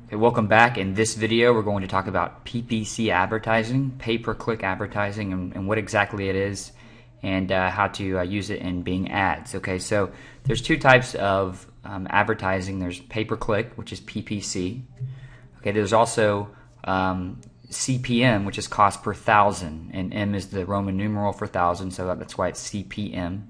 Okay, welcome back. In this video, we're going to talk about PPC advertising, pay-per-click advertising, and what exactly it is, and how to use it in Bing Ads. Okay, so there's two types of advertising. There's pay-per-click, which is PPC. Okay, there's also CPM, which is cost per thousand, and M is the Roman numeral for thousand, so that's why it's CPM.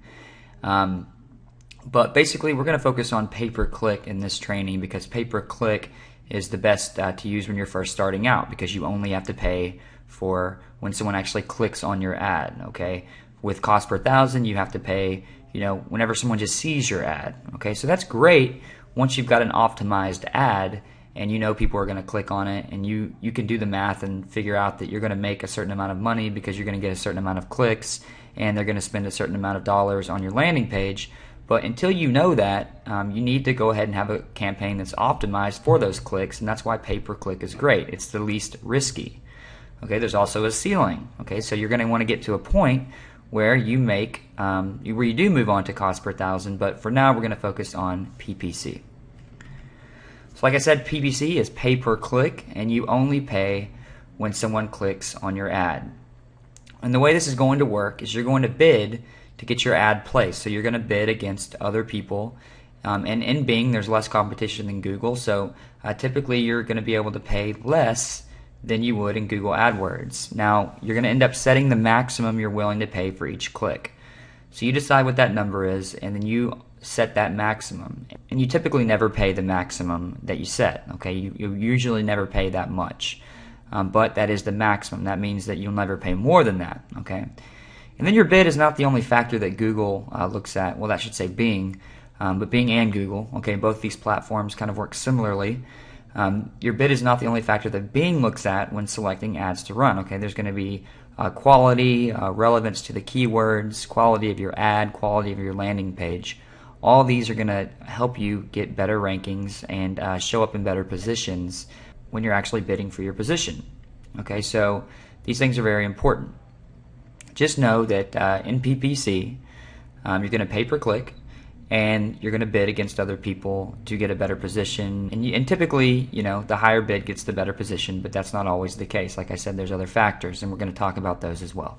But basically, we're going to focus on pay-per-click in this training because pay-per-click is the best to use when you're first starting out, because you only have to pay for when someone actually clicks on your ad. Okay, with cost per thousand, you have to pay, whenever someone just sees your ad. Okay, so that's great once you've got an optimized ad and people are going to click on it, and you can do the math and figure out that you're going to make a certain amount of money because you're going to get a certain amount of clicks and they're going to spend a certain amount of dollars on your landing page. But until you know that, you need to go ahead and have a campaign that's optimized for those clicks, and that's why pay-per-click is great. It's the least risky. Okay, there's also a ceiling. Okay, so you're going to want to get to a point where you make, where you do move on to cost per thousand, but for now we're going to focus on PPC. So like I said, PPC is pay-per-click, and you only pay when someone clicks on your ad. And the way this is going to work is you're going to bid to get your ad placed. So you're going to bid against other people. And in Bing, there's less competition than Google. So typically you're going to be able to pay less than you would in Google AdWords. Now, you're going to end up setting the maximum you're willing to pay for each click. So you decide what that number is, and then you set that maximum. And you typically never pay the maximum that you set. Okay, you usually never pay that much. But that is the maximum. That means that you'll never pay more than that. Okay. And then your bid is not the only factor that Google looks at. Well, that should say Bing, but Bing and Google, okay, both these platforms kind of work similarly. Your bid is not the only factor that Bing looks at when selecting ads to run. Okay, there's going to be quality, relevance to the keywords, quality of your ad, quality of your landing page. All these are going to help you get better rankings and show up in better positions when you're actually bidding for your position. Okay, so these things are very important. Just know that in PPC, you're going to pay per click, and you're going to bid against other people to get a better position. And typically, the higher bid gets the better position, but that's not always the case. Like I said, there's other factors, and we're going to talk about those as well.